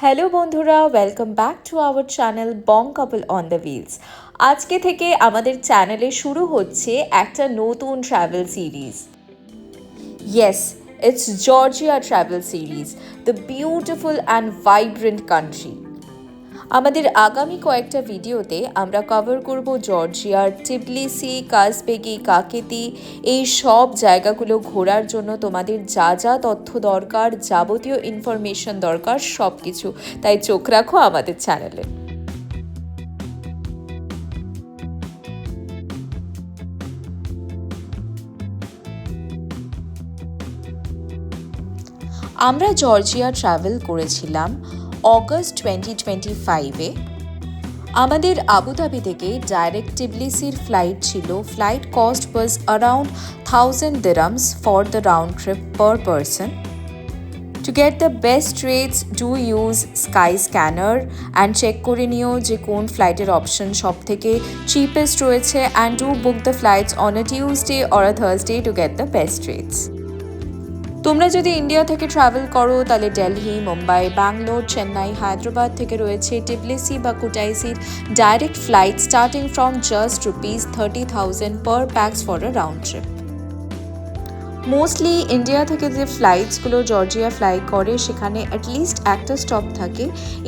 Hello বন্ধুরা, welcome back to our channel Bong couple on the wheels. আজকে থেকে আমাদের চ্যানেলে শুরু হচ্ছে একটা নতুন travel series. Yes, it's Georgia travel series, the beautiful and vibrant country. আমাদের আগামী কয়েকটা ভিডিওতে আমরা কভার করব জর্জিয়ার টিবলিসি, কাজবেগি, কাকেতি, এই সব জায়গাগুলো ঘোরার জন্য তোমাদের যা যা তথ্য দরকার, যাবতীয় ইনফরমেশন দরকার, সব কিছু। তাই চোখ রাখো আমাদের চ্যানেলে। আমরা জর্জিয়া ট্রাভেল করেছিলাম অগস্ট 2025-এ। আমাদের আবুধাবি থেকে ডাইরেক্ট টিবলিসির ফ্লাইট ছিল। Flight cost was around 1000 dirhams for the round trip per person. To get the best rates, do use Skyscanner and check করে নিও যে কোন ফ্লাইটের অপশন সব থেকে চিপেস্ট রয়েছে, and do book the flights on a Tuesday or a Thursday to get the best rates. তোমরা যদি ইন্ডিয়া থেকে ট্রাভেল করো তাহলে দিল্লি, মুম্বাই, ব্যাঙ্গালোর, চেন্নাই, হায়দ্রাবাদ থেকে রয়েছে টিবলিসি বা কুটাইসির direct flight starting from just ₹30,000 per pax for a round trip. Mostly India থেকে যে ফ্লাইটসগুলো জর্জিয়া ফ্লাই করে সেখানে অ্যাটলিস্ট একটা স্টপ থাকে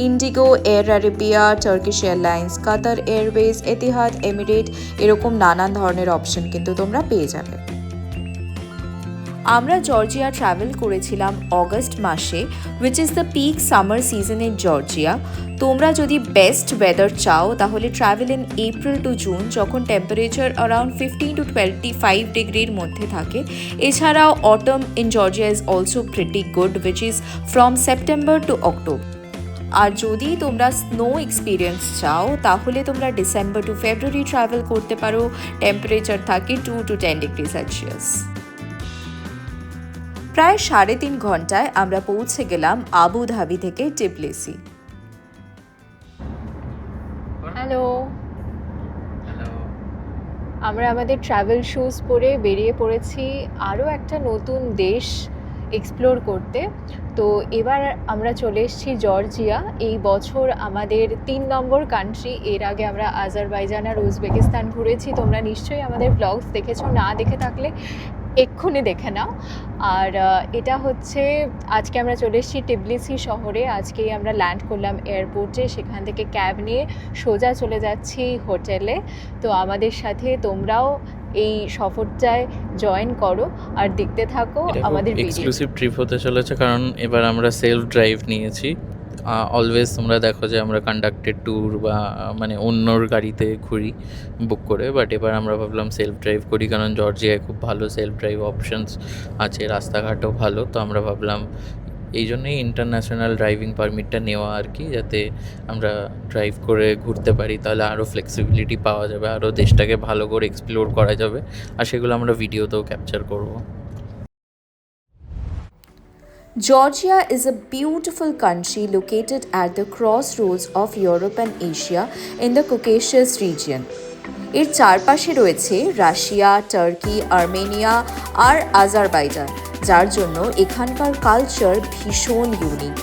IndiGo, Air Arabia, Turkish Airlines, Qatar Airways, Etihad, Emirate, এরকম নানান ধরনের অপশন কিন্তু তোমরা পেয়ে যাবে। আমরা জর্জিয়া ট্রাভেল করেছিলাম অগস্ট মাসে, which is the peak summer season in Georgia. তোমরা যদি বেস্ট ওয়েদার চাও তাহলে travel in April to June, যখন টেম্পারেচার অ্যারাউন্ড 15 to 25 ডিগ্রির মধ্যে থাকে। এছাড়াও autumn in Georgia is also pretty good, which is from September to October. আর যদি তোমরা স্নো এক্সপিরিয়েন্স চাও তাহলে তোমরা ডিসেম্বর টু ফেব্রুয়ারি ট্রাভেল করতে পারো। টেম্পারেচার থাকে 2 to 10 ডিগ্রি সেলসিয়াস। প্রায় 3.5 ঘন্টায় আমরা পৌঁছে গেলাম আবুধাবি থেকে টিবলিসি। হ্যালো, আমরা আমাদের ট্রাভেল শুজ পরে বেরিয়ে পড়েছি আরও একটা নতুন দেশ এক্সপ্লোর করতে। তো এবার আমরা চলে এসেছি জর্জিয়া। এই বছর আমাদের 3 নম্বর কান্ট্রি। এর আগে আমরা আজারবাইজান আর উজবেকিস্তান ঘুরেছি। তোমরা নিশ্চয়ই আমাদের ব্লগস দেখেছো, না দেখে থাকলে এক্ষুনি দেখে নাও। আর এটা হচ্ছে আজকে আমরা চলে এসেছি টিবলিসি শহরে। আজকেই আমরা ল্যান্ড করলাম এয়ারপোর্টে, সেখান থেকে ক্যাব নিয়ে সোজা চলে যাচ্ছি হোটেলে। তো আমাদের সাথে তোমরাও এই সফরটায় জয়েন করো আর দেখতে থাকো আমাদের ভিডিও। এক্সক্লুসিভ ট্রিপ হতে চলেছে, কারণ এবার আমরা সেলফ ড্রাইভ নিয়েছি। অলওয়েজ তোমরা দেখো যে আমরা কন্ডাক্টেড ট্যুর বা মানে অন্যর গাড়িতে ঘুরি বুক করে, বাট এবার আমরা ভাবলাম সেলফ ড্রাইভ করি, কারণ জর্জিয়ায় খুব ভালো সেলফ ড্রাইভ অপশনস আছে, রাস্তাঘাটও ভালো। তো আমরা ভাবলাম এই জন্যই ইন্টারন্যাশনাল ড্রাইভিং পারমিটটা নেওয়া আর কি, যাতে আমরা ড্রাইভ করে ঘুরতে পারি। তাহলে আরও ফ্লেক্সিবিলিটি পাওয়া যাবে, আরও দেশটাকে ভালো করে এক্সপ্লোর করা যাবে, আর সেগুলো আমরা ভিডিওতেও ক্যাপচার করবো। Georgia is a beautiful country located at the crossroads of Europe and Asia in the Caucasus region. এর চারপাশে রয়েছে রাশিয়া, টার্কি, আর্মেনিয়া আর আজারবাইজান, যার জন্য এখানকার কালচার ভীষণ ইউনিক।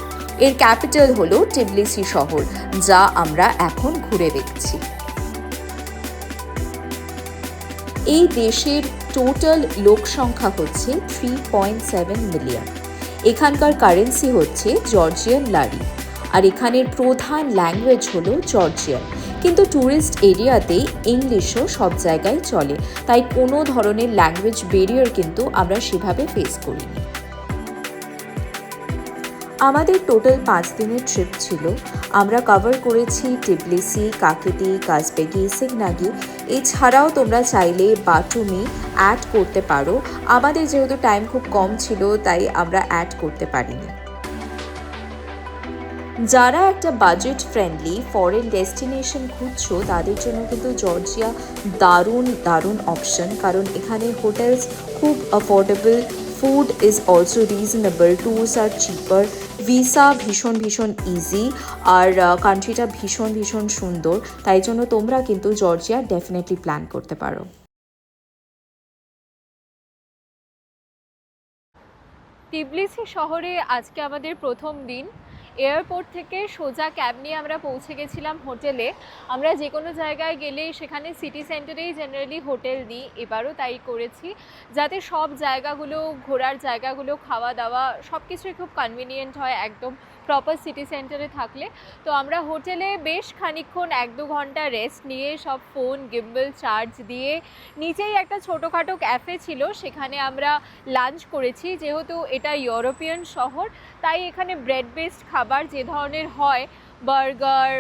এর ক্যাপিটাল হলো টিবলিসি শহর, যা আমরা এখন ঘুরে দেখছি। এই দেশের টোটাল লোক সংখ্যা হচ্ছে 3.7 মিলিয়ন। এখানকার কারেন্সি হচ্ছে জর্জিয়ান লারি, আর এখানের প্রধান ল্যাঙ্গুয়েজ হলো জর্জিয়ান। কিন্তু ট্যুরিস্ট এরিয়াতে ইংলিশও সব জায়গায় চলে, তাই কোনো ধরনের ল্যাঙ্গুয়েজ ব্যারিয়ার কিন্তু আমরা সেভাবে ফেস করিনি। আমাদের টোটাল 5 দিনের ট্রিপ ছিল। আমরা কভার করেছি টিবলিসি, কাকেতি, কাজবেগি, সিগনাগি। এছাড়াও তোমরা চাইলে বাটুমি অ্যাড করতে পারো। আমাদের যেহেতু টাইম খুব কম ছিল তাই আমরা অ্যাড করতে পারিনি। যারা একটা বাজেট ফ্রেন্ডলি ফরেন ডেস্টিনেশন খুঁজছো তাদের জন্য কিন্তু জর্জিয়া দারুণ দারুণ অপশন, কারণ এখানে হোটেলস খুব affordable, food is also reasonable, tours are cheaper, visa ভীষণ ভীষণ ইজি, আর কান্ট্রিটা ভীষণ ভীষণ সুন্দর। তাই জন্য তোমরা কিন্তু জর্জিয়া ডেফিনেটলি প্ল্যান করতে পারো। টিবলিসি শহরে আজকে আমাদের প্রথম দিন। এয়ারপোর্ট থেকে সোজা ক্যাব নিয়ে আমরা পৌঁছে গেছিলাম হোটেলে। আমরা যে কোনো জায়গায় গেলেই সেখানে সিটি সেন্টারেই জেনারেলি হোটেল নিই, এবারও তাই করেছি, যাতে সব জায়গাগুলো, ঘোরার জায়গাগুলো, খাওয়া দাওয়া সব কিছুই খুব কনভিনিয়েন্ট হয় একদম প্রপার সিটি সেন্টারে থাকলে। তো আমরা হোটেলে বেশ খানিকক্ষণ 1-2 ঘন্টা রেস্ট নিয়ে সব ফোন গিম্বল চার্জ দিয়ে নিচেই একটা ছোটোখাটো ক্যাফে ছিল, সেখানে আমরা লাঞ্চ করেছি। যেহেতু এটা ইউরোপিয়ান শহর, তাই এখানে ব্রেড বেসড খাবার যে ধরনের হয়, বার্গার,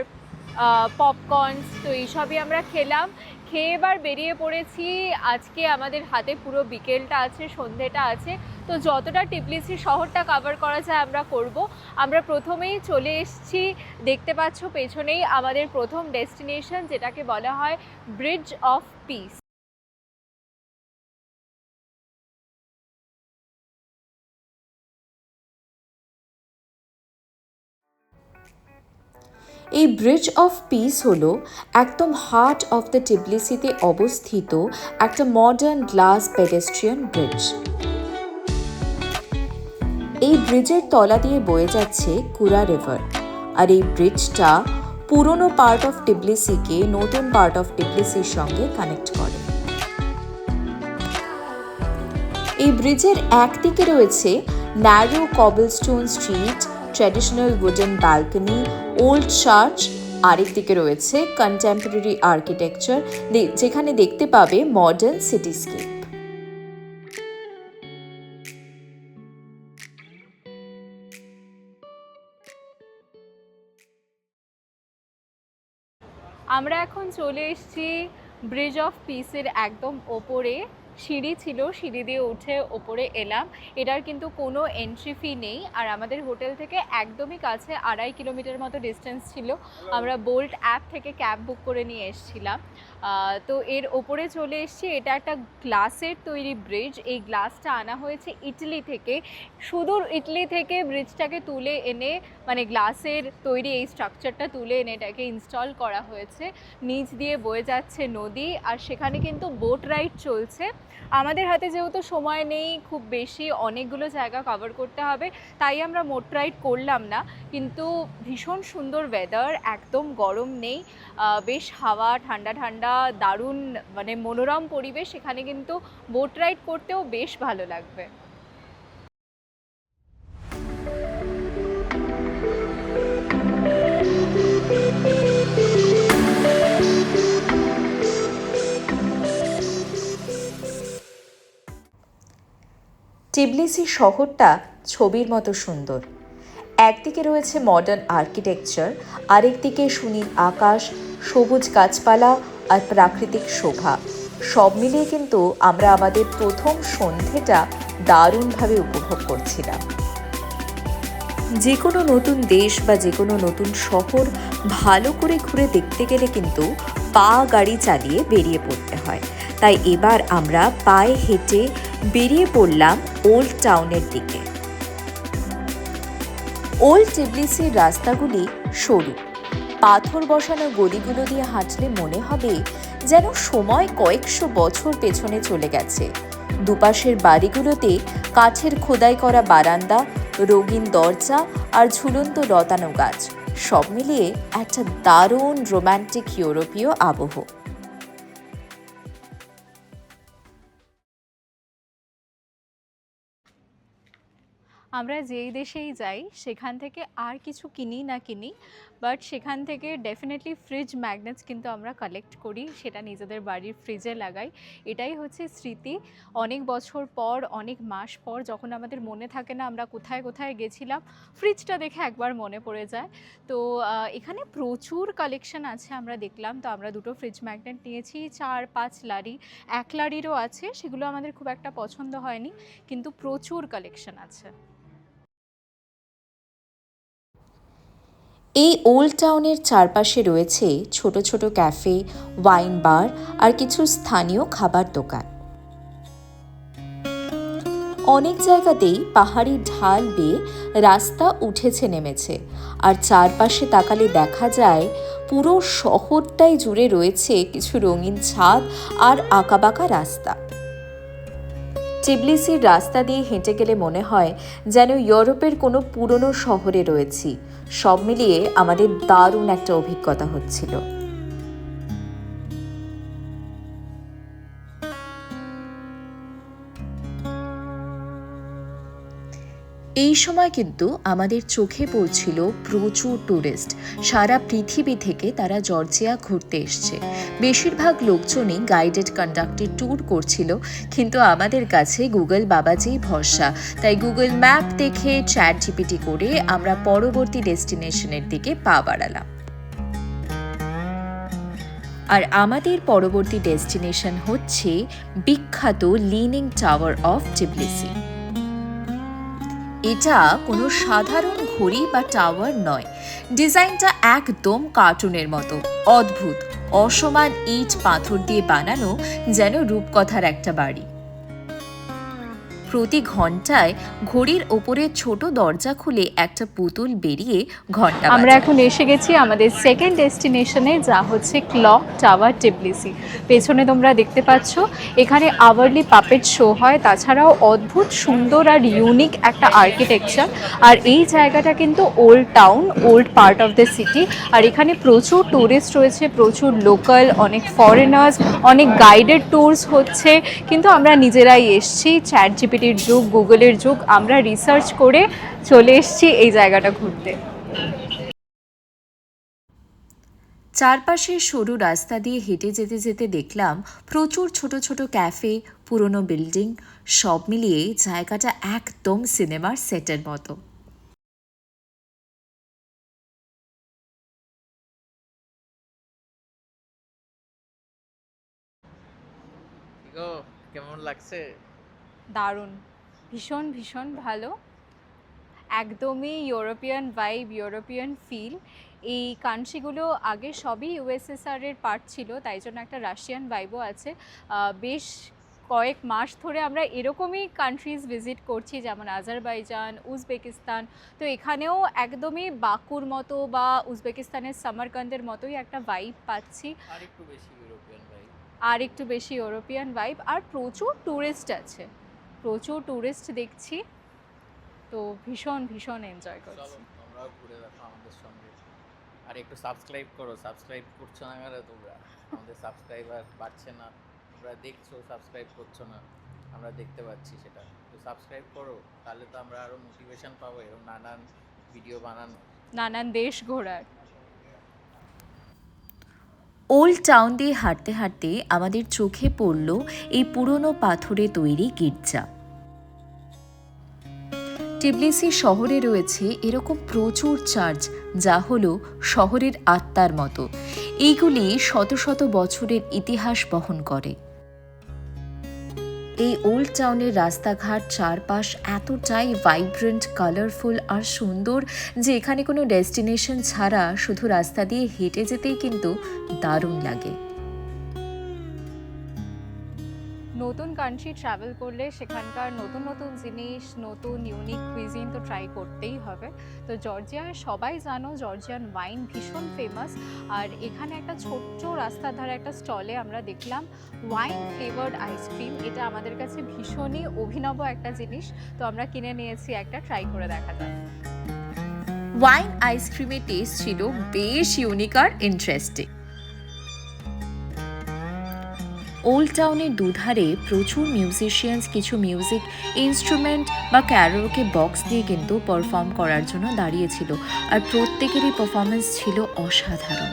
পপকর্নস, তো এইসবই আমরা খেলাম। খেয়ে এবার বেরিয়ে পড়েছি। আজকে আমাদের হাতে পুরো বিকেলটা আছে, সন্ধেটা আছে, তো যতটা টিবলিসি শহরটা কভার করা যায় আমরা করব। আমরা প্রথমেই চলে এসেছি, দেখতে পাচ্ছ পেছনেই আমাদের প্রথম ডেস্টিনেশন, যেটাকে বলা হয় ব্রিজ অফ পিস। এই ব্রিজ অফ পিস হলো একদম হার্ট অফ দ্য টিবলিসিতে অবস্থিত একটা মডার্ন গ্লাস পেডেস্ট্রিয়ান ব্রিজ। এই ব্রিজের তলা দিয়ে বয়ে যাচ্ছে কুরা রিভার, আর এই ব্রিজটা পুরনো পার্ট অফ টিবলিসিকে নতুন পার্ট অফ টিবলিসির সঙ্গে কানেক্ট করে। এই ব্রিজের একদিকে রয়েছে narrow cobblestone street, traditional wooden balcony, old church, আরেকদিকে রয়েছে কন্টেম্পোরারি আর্কিটেকচার, যেখানে দেখতে পাবে মডার্ন সিটিস্কেপ। আমরা এখন চলে এসেছি ব্রিজ অফ পিসের একদম ওপরে। সিঁড়ি ছিল, সিঁড়ি দিয়ে উঠে ওপরে এলাম। এটার কিন্তু কোনো এন্ট্রি ফি নেই, আর আমাদের হোটেল থেকে একদমই কাছে, 2.5 কিলোমিটার মতো ডিস্টেন্স ছিল। আমরা বোল্ট অ্যাপ থেকে ক্যাব বুক করে নিয়ে এসেছিলাম। তো এর ওপরে চলে এসেছি। এটা একটা গ্লাসের তৈরি ব্রিজ। এই গ্লাসটা আনা হয়েছে ইটালি থেকে, সুদূর ইটালি থেকে ব্রিজটাকে তুলে এনে, মানে গ্লাসের তৈরি এই স্ট্রাকচারটা তুলে এনে এটাকে ইনস্টল করা হয়েছে। নিচ দিয়ে বয়ে যাচ্ছে নদী, আর সেখানে কিন্তু বোট রাইড চলছে। আমাদের হাতে যেহেতু সময় নেই খুব বেশি, অনেকগুলো জায়গা কভার করতে হবে, তাই আমরা বোট রাইড করলাম না। কিন্তু ভীষণ সুন্দর ওয়েদার, একদম গরম নেই, বেশ হাওয়া, ঠান্ডা ঠান্ডা, দারুণ মানে মনোরম পরিবেশ। এখানে কিন্তু বোট রাইড করতেও বেশ ভালো লাগবে। টিবলিসি শহরটা ছবির মতো সুন্দর। একদিকে রয়েছে মডার্ন আর্কিটেকচার, আরেকদিকে সুনীল আকাশ, সবুজ গাছপালা আর প্রাকৃতিক শোভা। সব মিলিয়ে কিন্তু আমরা আমাদের প্রথম সন্ধেটা দারুণভাবে উপভোগ করছিলাম। যে কোনো নতুন দেশ বা যে কোনো নতুন শহর ভালো করে ঘুরে দেখতে গেলে কিন্তু পা গাড়ি চালিয়ে বেরিয়ে পড়তে হয়। তাই এবার আমরা পায়ে হেঁটে বেরিয়ে পড়লাম ওল্ড টাউনের দিকে। ওল্ড টিবলিসির রাস্তাগুলি সরু, পাথর বসানো গলিগুলো দিয়ে হাঁটলে মনে হবে যেন সময় কয়েকশো বছর পেছনে চলে গেছে। দুপাশের বাড়িগুলোতে কাঠের খোদাই করা বারান্দা, রঙিন দরজা আর ঝুলন্ত লতানো গাছ, সব মিলিয়ে একটা দারুণ রোম্যান্টিক ইউরোপীয় আবহ। আমরা যেই দেশেই যাই সেখান থেকে আর কিছু কিনি না কিনি, বাট সেখান থেকে ডেফিনেটলি ফ্রিজ ম্যাগনেটস কিন্তু আমরা কালেক্ট করি, সেটা নিজেদের বাড়ির ফ্রিজে লাগাই। এটাই হচ্ছে স্মৃতি। অনেক বছর পর, অনেক মাস পর যখন আমাদের মনে থাকে না আমরা কোথায় কোথায় গেছিলাম, ফ্রিজটা দেখে একবার মনে পড়ে যায়। তো এখানে প্রচুর কালেকশন আছে আমরা দেখলাম। তো আমরা 2টো ফ্রিজ ম্যাগনেট নিয়েছি, 4-5 লারি, 1 লারিরও আছে, সেগুলো আমাদের খুব একটা পছন্দ হয়নি, কিন্তু প্রচুর কালেকশন আছে। এই ওল্ড টাউনের চারপাশে রয়েছে ছোট ছোট ক্যাফে, ওয়াইন বার আর কিছু স্থানীয় খাবার দোকান। অনেক জায়গাতেই পাহাড়ি ঢাল বেয়ে রাস্তা উঠেছে নেমেছে, আর চারপাশে তাকালে দেখা যায় পুরো শহরটাই জুড়ে রয়েছে কিছু রঙিন ছাদ আর আঁকাবাঁকা রাস্তা। টিবলিসির রাস্তা দিয়ে হেঁটে গেলে মনে হয় যেন ইউরোপের কোনো পুরনো শহরে রয়েছি। সব মিলিয়ে আমাদের দারুণ একটা অভিজ্ঞতা হচ্ছিল। এই সময় কিন্তু আমাদের চোখে পড়ছিল প্রচুর ট্যুরিস্ট। সারা পৃথিবী থেকে তারা জর্জিয়া ঘুরতে এসছে। বেশিরভাগ লোকজনই গাইডেড কন্ডাক্টেড ট্যুর করছিল, কিন্তু আমাদের কাছে গুগল বাবাজিই ভরসা। তাই গুগল ম্যাপ দেখে চ্যাট জিপিটি করে আমরা পরবর্তী ডেস্টিনেশনের দিকে পা বাড়ালাম। আর আমাদের পরবর্তী ডেস্টিনেশন হচ্ছে বিখ্যাত লিনিং টাওয়ার অফ টিবলিসি। এটা কোনো সাধারণ ঘড়ি বা টাওয়ার নয়, ডিজাইনটা একদম কার্টুনের মতো অদ্ভুত। অসমান ইট পাথর দিয়ে বানানো, যেন রূপকথার একটা বাড়ি। প্রতি ঘন্টায় ঘড়ির ওপরে ছোট দরজা খুলে একটা পুতুল বেরিয়ে ঘন্টা আমরা বাজায়। এখন এসে গেছি আমাদের সেকেন্ড ডেস্টিনেশনে, যা হচ্ছে ক্লক টাওয়ার টিবলিসি। পেছনে তোমরা দেখতে পাচ্ছ এখানে আওয়ারলি পাপেট শো হয়, তাছাড়াও অদ্ভুত সুন্দর আর ইউনিক একটা আর্কিটেকচার। আর এই জায়গাটা কিন্তু old town, old part of the city. আর এখানে প্রচুর ট্যুরিস্ট রয়েছে, প্রচুর লোকাল, অনেক ফরেনার্স, অনেক গাইডেড ট্যুরস হচ্ছে। কিন্তু আমরা নিজেরাই এসছি, চ্যাট জিপিটির যুগ, গুগলের যুগ, আমরা রিসার্চ করে চলে এসছি এই জায়গাটা ঘুরতে। চারপাশের সরু রাস্তা দিয়ে হেঁটে যেতে যেতে দেখলাম প্রচুর ছোট ছোট ক্যাফে, পুরনো বিল্ডিং। সব মিলিয়ে জায়গাটা একদম সিনেমার সেটের মতো। কেমন লাগছে? দারুণ, ভীষণ ভীষণ ভালো। একদমই ইউরোপিয়ান ভাইব, ইউরোপিয়ান ফিল। এই কান্ট্রিগুলো আগে সবই ইউএসএসআর এর পার্ট ছিল, তাই জন্য একটা রাশিয়ান ভাইবও আছে। বেশ কয়েক মাস ধরে আমরা এরকমই কান্ট্রিজ ভিজিট করছি, যেমন আজারবাইজান, উজবেকিস্তান। তো এখানেও একদমই বাকুর মতো বা উজবেকিস্তানের সামারকান্দের মতোই একটা ভাইব পাচ্ছি, আর একটু বেশি ইউরোপিয়ান ভাইব। আর একটু বেশি ইউরোপিয়ান ভাইব। আর প্রচুর ট্যুরিস্ট আছে, প্রচুর ট্যুরিস্ট দেখছি। তো ভীষণ ভীষণ এনজয় করছি। চলো তোমরাও ঘুরে দেখো আমাদের সঙ্গে। আর একটু সাবস্ক্রাইব করো, সাবস্ক্রাইব করছো না কেন তোমরা? আমাদের সাবস্ক্রাইবার বাড়ছে না, তোমরা দেখছো সাবস্ক্রাইব করছো না, আমরা দেখতে পাচ্ছি সেটা। তো সাবস্ক্রাইব করো, তাহলে তো আমরা আরও মোটিভেশন পাবো এরকম নানান ভিডিও বানানো, নানান দেশ ঘোরার। ওল্ড টাউন দিয়ে হাঁটতে হাঁটতে আমাদের চোখে পড়ল এই পুরনো পাথরে তৈরি গির্জা। টিবলিসি শহরে রয়েছে এরকম প্রচুর চার্চ, যা হলো শহরের আত্মার মতো। এইগুলি শত শত বছরের ইতিহাস বহন করে। এই ওল্ড টাউনের রাস্তাঘাট চারপাশ এতটাই ভাইব্রেন্ট, কালারফুল আর সুন্দর যে এখানে কোনো ডেস্টিনেশন ছাড়া শুধু রাস্তা দিয়ে হেঁটে যেতেই কিন্তু দারুণ লাগে। নতুন কান্ট্রি ট্রাভেল করলে সেখানকার নতুন নতুন জিনিস, নতুন ইউনিক কুইজিন তো ট্রাই করতেই হবে। তো জর্জিয়ায় সবাই জানো জর্জিয়ান ওয়াইন ভীষণ ফেমাস। আর এখানে একটা ছোট্ট রাস্তার ধারে একটা স্টলে আমরা দেখলাম ওয়াইন ফ্লেভার্ড আইসক্রিম। এটা আমাদের কাছে ভীষণই অভিনব একটা জিনিস, তো আমরা কিনে নিয়েছি একটা, ট্রাই করে দেখা যাক। ওয়াইন আইসক্রিমের টেস্ট ছিল বেশ ইউনিক আর ইন্টারেস্টিং। ওল্ড টাউনের দুধারে প্রচুর মিউজিশিয়ানস কিছু মিউজিক ইনস্ট্রুমেন্ট বা ক্যারোকে বক্স দিয়ে কিন্তু পারফর্ম করার জন্য দাঁড়িয়েছিল, আর প্রত্যেকেরই পারফরমেন্স ছিল অসাধারণ।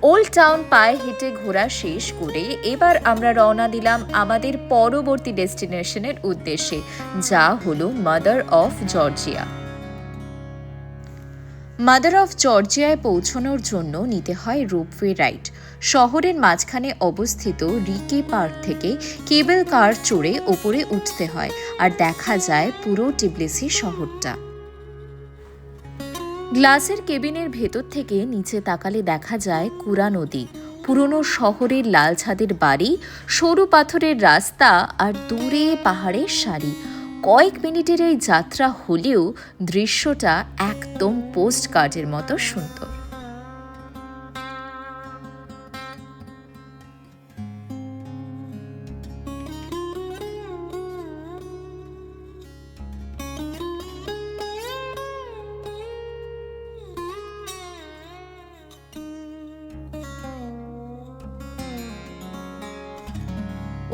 ওল্ড টাউন পায়ে হেঁটে ঘোরা শেষ করে এবার আমরা রওনা দিলাম আমাদের পরবর্তী ডেস্টিনেশনের উদ্দেশ্যে, যা হলো mother of Georgia. Mother of জর্জিয়ায় পৌঁছানোর জন্য নিতে হয় রোপওয়ে রাইড। শহরের মাঝখানে অবস্থিত রিকে পার্ক থেকে কেবল কার চড়ে ওপরে উঠতে হয়, আর দেখা যায় পুরো টিবলিসি শহরটা। গ্লাসের কেবিনের ভেতর থেকে নিচে তাকালে দেখা যায় কুরা নদী, পুরনো শহরের লাল ছাদের বাড়ি, সরু পাথরের রাস্তা আর দূরে পাহাড়ের সারি। কয়েক মিনিটের এই যাত্রা হলেও দৃশ্যটা একদম পোস্ট কার্ডের মতো সুন্দর।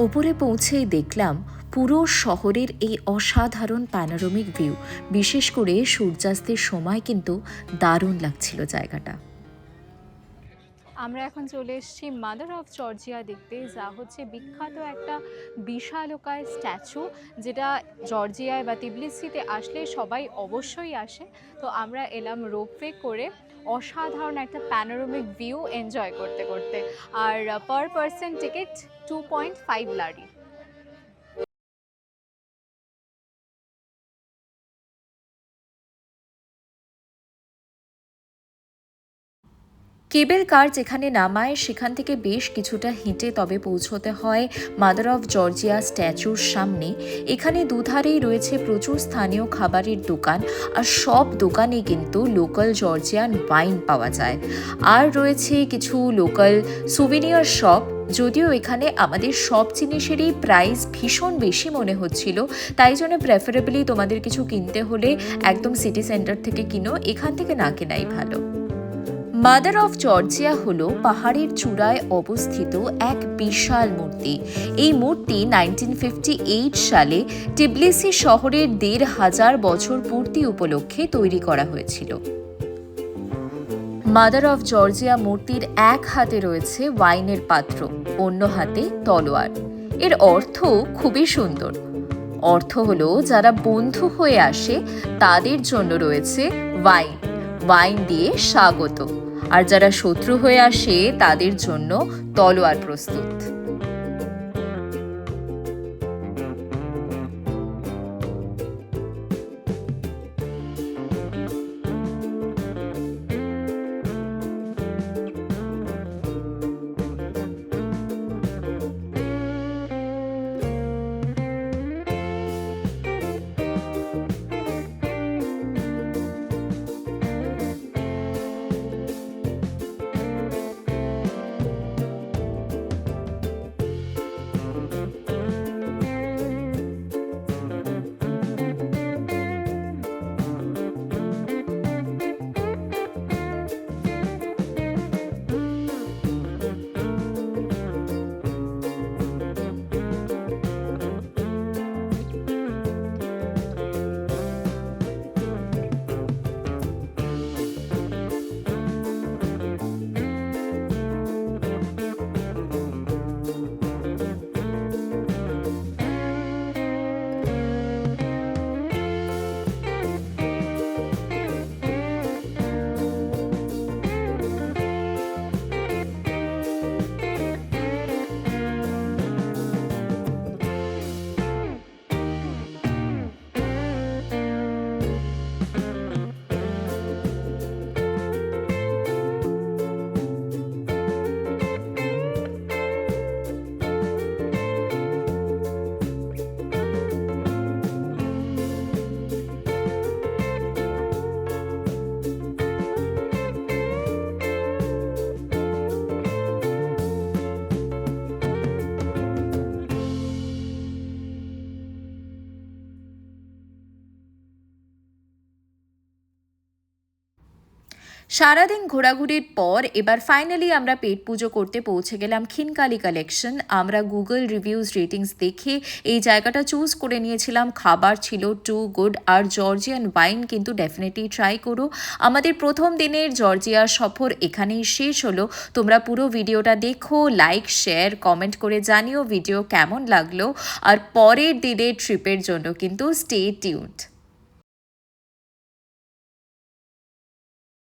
ওপরে পৌঁছেই দেখলাম পুরো শহরের এই অসাধারণ প্যানোরামিক ভিউ। বিশেষ করে সূর্যাস্তের সময় কিন্তু দারুণ লাগছিল জায়গাটা। আমরা এখন চলে এসেছি মাদার অফ জর্জিয়া দেখতে, যা হচ্ছে বিখ্যাত একটা বিশালকায় স্ট্যাচু, যেটা জর্জিয়ায় বা তিবলিসিতে আসলে সবাই অবশ্যই আসে। তো আমরা এলাম রোপওয়ে করে অসাধারণ একটা প্যানোরামিক ভিউ এনজয় করতে করতে। আর পার পারসন টিকিট 2.5 লারি। কেবল কার যেখানে নামায় সেখান থেকে বেশ কিছুটা হেঁটে তবে পৌঁছতে হয় মাদার অফ জর্জিয়া স্ট্যাচুর সামনে। এখানে দুধারেই রয়েছে প্রচুর স্থানীয় খাবারের দোকান, আর সব দোকানে কিন্তু লোকাল জর্জিয়ান ওয়াইন পাওয়া যায়। আর রয়েছে কিছু লোকাল সুভিনিয়ার শপ। যদিও এখানে আমাদের সব জিনিসেরই প্রাইস ভীষণ বেশি মনে হচ্ছিল, তাই জন্য প্রেফারেবলি তোমাদের কিছু কিনতে হলে একদম সিটি সেন্টার থেকে কিনো, এখান থেকে না কেনাই ভালো। মাদার অফ জর্জিয়া হল পাহাড়ের চূড়ায় অবস্থিত এক বিশাল মূর্তি। এই মূর্তি 1958 সালে টিবলিসি শহরের 1,500 বছর পূর্তি উপলক্ষে তৈরি করা হয়েছিল। মাদার অফ জর্জিয়া মূর্তির এক হাতে রয়েছে ওয়াইনের পাত্র, অন্য হাতে তলোয়ার। এর অর্থ খুবই সুন্দর। অর্থ হলো যারা বন্ধু হয়ে আসে তাদের জন্য রয়েছে ওয়াইন, ওয়াইন দিয়ে স্বাগত, আর যারা শত্রু হয়ে আসে তাদের জন্য তলোয়ার প্রস্তুত। সারাদিন ঘোরাঘুরির পর এবার ফাইনালি আমরা পেট পুজো করতে পৌঁছে গেলাম খিনকালি কালেকশন। আমরা গুগল রিভিউজ রেটিংস দেখে এই জায়গাটা চুজ করে নিয়েছিলাম। খাবার ছিল টু গুড, আর জর্জিয়ান ওয়াইন কিন্তু ডেফিনেটলি ট্রাই করো। আমাদের প্রথম দিনের জর্জিয়া সফর এখানেই শেষ হলো। তোমরা পুরো ভিডিওটা দেখো, লাইক শেয়ার কমেন্ট করে জানিও ভিডিও কেমন লাগলো, আর পরের দিনের ট্রিপের জন্য কিন্তু স্টে টিউনড।